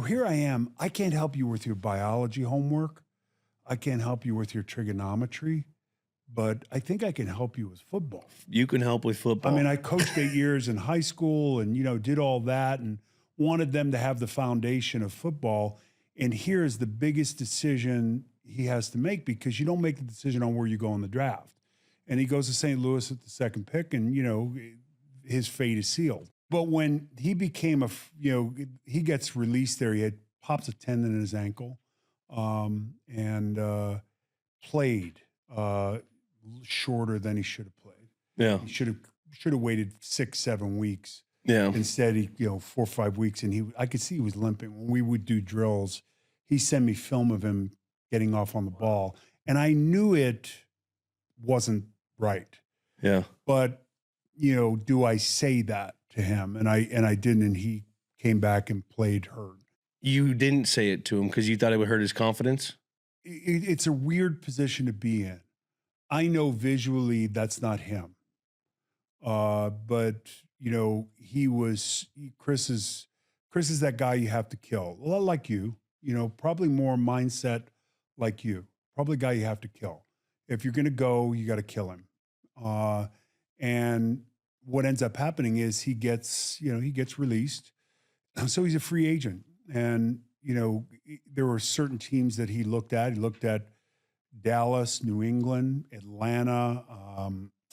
here I am. I can't help you with your biology homework. I can't help you with your trigonometry, but I think I can help you with football. You can help with football. I mean, I coached 8 years in high school and, did all that and wanted them to have the foundation of football. And here is the biggest decision he has to make, because you don't make the decision on where you go in the draft. And he goes to St. Louis at the second pick, and, his fate is sealed. But when he became he gets released there, he pops a tendon in his ankle, and played shorter than he should have played. Yeah. He should have waited 6-7 weeks. Yeah. Instead, he 4 or 5 weeks, and I could see he was limping. When we would do drills, he sent me film of him getting off on the ball, and I knew it wasn't right. Yeah. But do I say that to him? And I didn't, and he came back and played hurt. You didn't say it to him because you thought it would hurt his confidence? It's a weird position to be in. I know visually that's not him. But Chris is that guy you have to kill. A lot like you, probably more mindset like you. Probably a guy you have to kill. If you're going to go, you got to kill him. And what ends up happening is he gets released. So he's a free agent. And, there were certain teams that he looked at. He looked at Dallas, New England, Atlanta.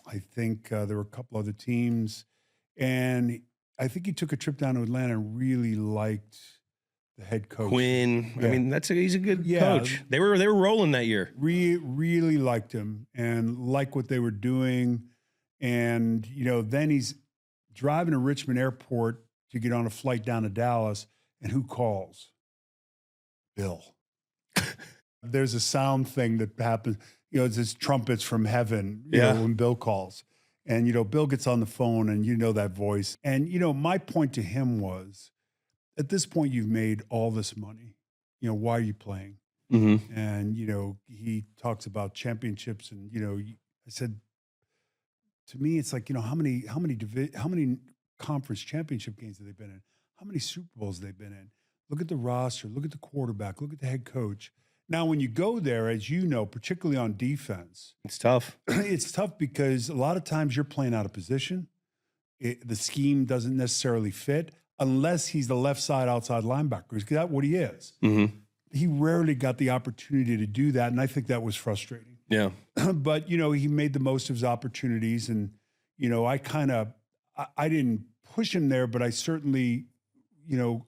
I think there were a couple other teams. And I think he took a trip down to Atlanta and really liked the head coach. Quinn. Yeah. I mean, he's a good coach. They were rolling that year. Really liked him and liked what they were doing. And, then he's driving to Richmond Airport to get on a flight down to Dallas. And who calls? Bill. There's a sound thing that happens. It's this trumpets from heaven, when Bill calls. And, Bill gets on the phone and that voice. And, my point to him was, at this point, you've made all this money. Why are you playing? Mm-hmm. And, he talks about championships. And, I said, to me, it's like, how many conference championship games have they been in? How many Super Bowls have they been in? Look at the roster. Look at the quarterback. Look at the head coach. Now, when you go there, as you know, particularly on defense, it's tough. It's tough because a lot of times you're playing out of position. The scheme doesn't necessarily fit unless he's the left side outside linebacker, because that's what he is. Mm-hmm. He rarely got the opportunity to do that, and I think that was frustrating. Yeah. But, he made the most of his opportunities, and, I didn't push him there, but I certainly,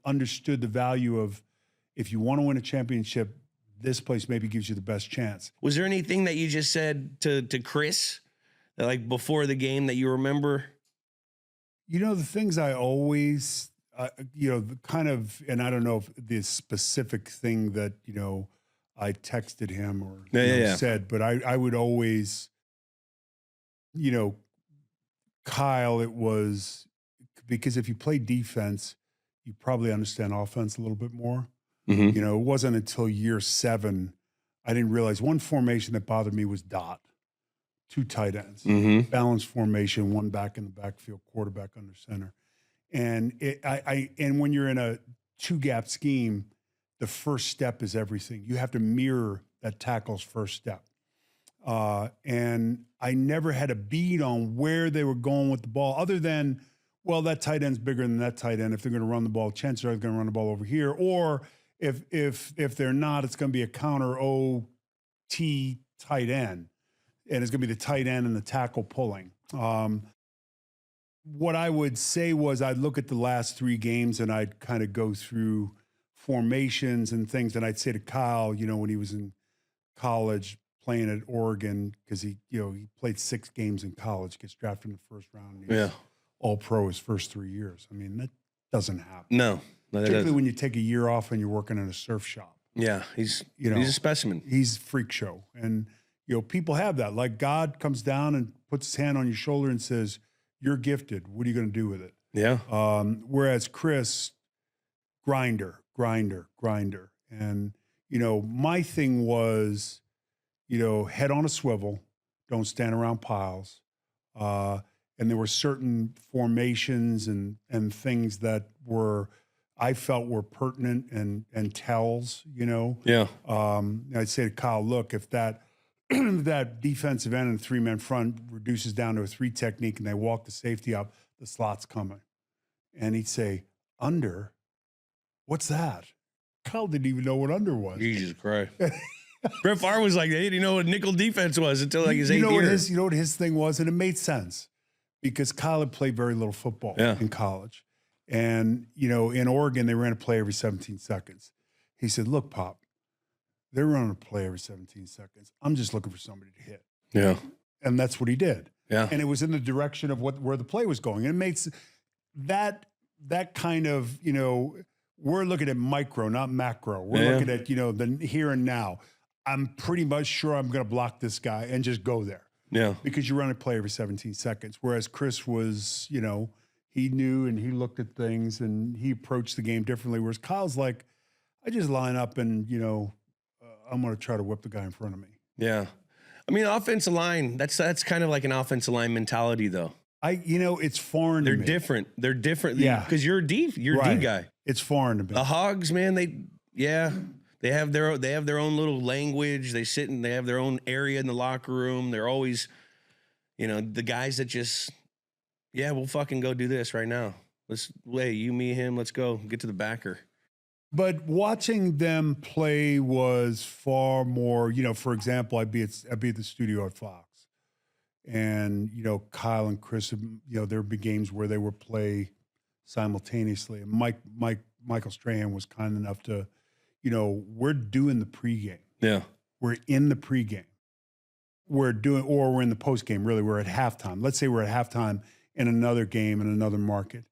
understood the value of, if you want to win a championship, this place maybe gives you the best chance. Was there anything that you just said to Chris, like before the game, that you remember? The things I always, kind of, and I don't know if the specific thing that, I texted him or said, but I would always, Kyle, it was because if you play defense, you probably understand offense a little bit more. Mm-hmm. It wasn't until year 7 I didn't realize one formation that bothered me was dot, 2 tight ends, mm-hmm. balanced formation, 1 back in the backfield, quarterback under center. And and when you're in a 2-gap scheme, the first step is everything. You have to mirror that tackle's first step. And I never had a beat on where they were going with the ball, other than, well, that tight end's bigger than that tight end. If they're going to run the ball, chances are they're going to run the ball over here. Or if they're not, it's going to be a counter OT tight end, and it's going to be the tight end and the tackle pulling. What I would say was, I'd look at the last 3 games and I'd kind of go through formations and things, and I'd say to Kyle, when he was in college playing at Oregon, because he played 6 games in college, gets drafted in the first round. Yeah. All-pro his first 3 years. I mean, that doesn't happen. No. Particularly when you take a year off and you're working in a surf shop. Yeah, he's a specimen. He's a freak show. And, people have that. Like, God comes down and puts his hand on your shoulder and says, you're gifted. What are you going to do with it? Yeah. Whereas Chris, grinder. And, my thing was, head on a swivel, don't stand around piles. And there were certain formations and things that were I felt were pertinent and tells, you know. Yeah. I'd say to Kyle, look, if that that defensive end and 3-man front reduces down to a 3 technique and they walk the safety up, the slot's coming. And he'd say, under? What's that? Kyle didn't even know what under was. Jesus Christ. Brett Favre was like, they didn't know what nickel defense was until like his you 8th know year. You know what his thing was? And it made sense because Kyle had played very little football in college. And, you know, in Oregon, they ran a play every 17 seconds. He said, look, Pop, they're running a play every 17 seconds. I'm just looking for somebody to hit. Yeah. And that's what he did. Yeah. And it was in the direction of where the play was going. And it makes that kind of, you know, we're looking at micro, not macro. We're looking at, you know, the here and now. I'm pretty much sure I'm going to block this guy and just go there. Yeah. Because you run a play every 17 seconds. Whereas Chris was, you know, he knew and he looked at things and he approached the game differently. Whereas Kyle's like, I just line up and, you know, I'm going to try to whip the guy in front of me. Yeah. I mean, offensive line, that's kind of like an offensive line mentality, though. You know, it's foreign to me. They're different. Yeah. Because you're a D guy. It's foreign to me. The Hogs, man, they have their own little language. They have their own area in the locker room. They're always, you know, the guys that just, yeah, we'll fucking go do this right now. You, me, him, let's go get to the backer. But watching them play was far more, you know, for example, I'd be at the studio at Fox. And, you know, Kyle and Chris, you know, there'd be games where they would play simultaneously. And Michael Strahan was kind enough to, you know, we're doing the pregame. Yeah. We're in the pregame. We're in the postgame, really. We're at halftime. Let's say we're at halftime in another game in another market.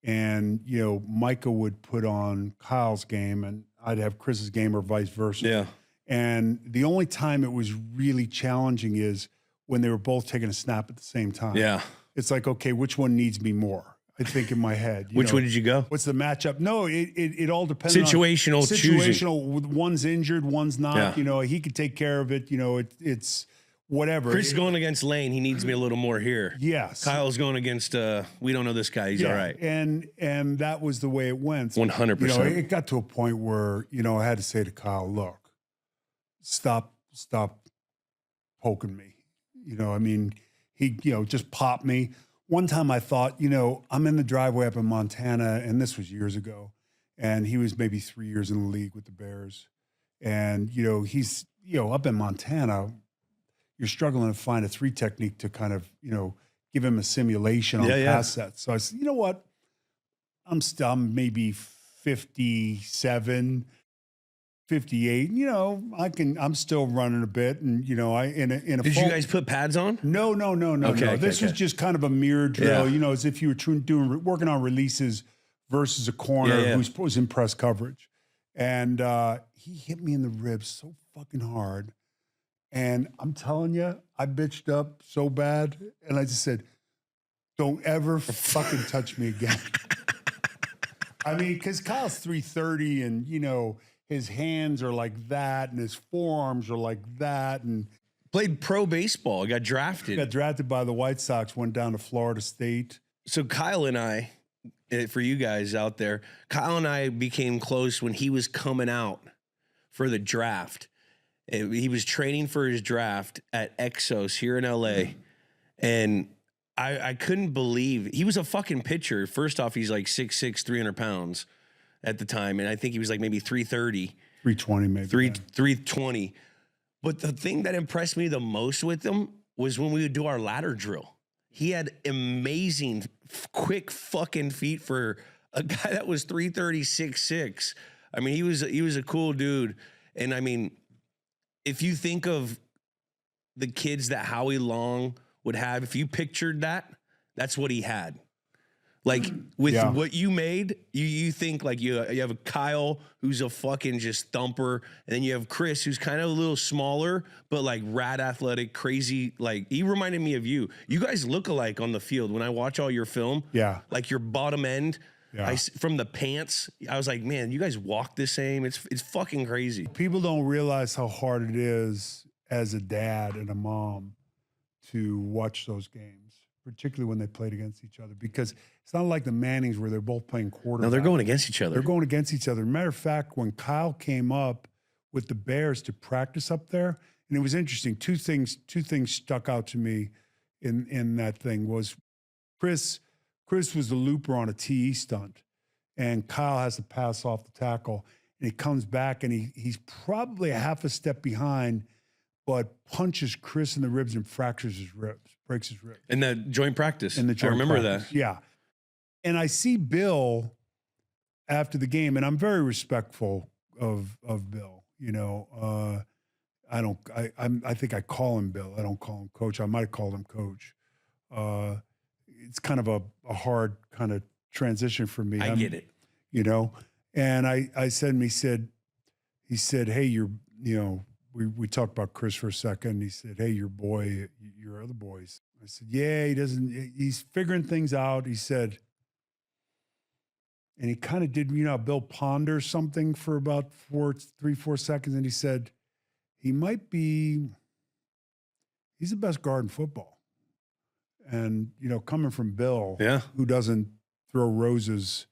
And, you know, Micah would put on Kyle's game and I'd have Chris's game or vice versa. Yeah. And the only time it was really challenging is when they were both taking a snap at the same time. Yeah. It's like, okay, which one needs me more? I think in my head. Which one did you go? What's the matchup? No, it all depends Situational on choosing. situational. One's injured, one's not. Yeah. You know, he could take care of it. You know, it's whatever. Chris is going against Lane. He needs me a little more here. Yes. Kyle's going against, we don't know this guy. He's all right. And that was the way it went. 100%. You know, it got to a point where, you know, I had to say to Kyle, look, stop poking me. You know, I mean, he, you know, just popped me. One time I thought, you know, I'm in the driveway up in Montana, and this was years ago, and he was maybe 3 years in the league with the Bears. And, you know, he's, you know, up in Montana, you're struggling to find a 3 technique to kind of, you know, give him a simulation on pass sets. So I said, you know what? I'm maybe 57, 58, you know, I'm still running a bit. And, you know, Did you guys put pads on? No. Okay, This was just kind of a mirror drill, you know, as if you were working on releases versus a corner who was in press coverage. And he hit me in the ribs so fucking hard. And I'm telling you, I bitched up so bad. And I just said, don't ever fucking touch me again. I mean, because Kyle's 330 and, you know, his hands are like that and his forearms are like that. And played pro baseball. Got drafted. Got drafted by the White Sox, went down to Florida State. So Kyle and I, for you guys out there, Kyle and I became close when he was coming out for the draft. He was training for his draft at Exos here in LA. And I couldn't believe he was a fucking pitcher. First off, he's like 6'6", 300 pounds at the time. And I think he was like maybe 330. 320 maybe. 320. But the thing that impressed me the most with him was when we would do our ladder drill. He had amazing, quick fucking feet for a guy that was 330, 6'6". I mean, he was a cool dude. And I mean, if you think of the kids that Howie Long would have, if you pictured that, that's what he had. Like with what you made, you think like you have a Kyle who's a fucking just thumper, and then you have Chris who's kind of a little smaller, but like rad athletic, crazy. Like he reminded me of you. You guys look alike on the field. When I watch all your film, like your bottom end, from the pants, I was like, man, you guys walk the same. It's fucking crazy. People don't realize how hard it is as a dad and a mom to watch those games particularly when they played against each other, because it's not like the Mannings where they're both playing quarterback. No, they're going against each other. They're going against each other. Matter of fact, when Kyle came up with the Bears to practice up there, and it was interesting. Two things stuck out to me in that thing was Chris was the looper on a TE stunt, and Kyle has to pass off the tackle, and he comes back and he's probably a half a step behind, but punches Chris in the ribs and fractures his ribs, breaks his ribs. In the joint practice. In the joint I remember practice. that. Yeah. And I see Bill after the game, and I'm very respectful of Bill. You know, I think I call him Bill. I don't call him Coach. I might have called him Coach. It's kind of a hard kind of transition for me. I get it. You know, and I said, and he said, hey, we talked about Chris for a second. He said, hey, your other boys. I said, yeah, he's figuring things out. He said, and he kind of did, Bill ponders something for about 3-4 seconds. And he said, he's the best guard in football. And, coming from Bill, who doesn't throw roses,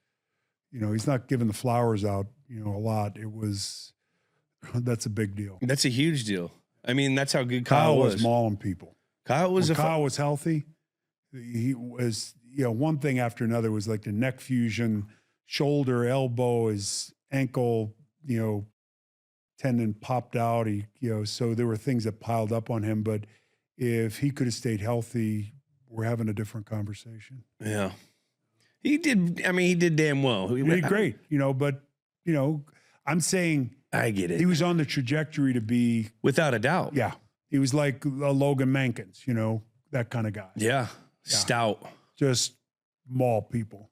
he's not giving the flowers out, a lot. That's a big deal. That's a huge deal. I mean, that's how good Kyle was. mauling people. Kyle was Kyle was healthy. He was, one thing after another was like the neck fusion, shoulder, elbow, his ankle, tendon popped out. So there were things that piled up on him. But if he could have stayed healthy, we're having a different conversation. Yeah. He did. I mean, he did damn well. He did great, but, I'm saying I get it. He was on the trajectory to be. Without a doubt. Yeah. He was like a Logan Mankins, that kind of guy. Yeah. Stout. Just maul people.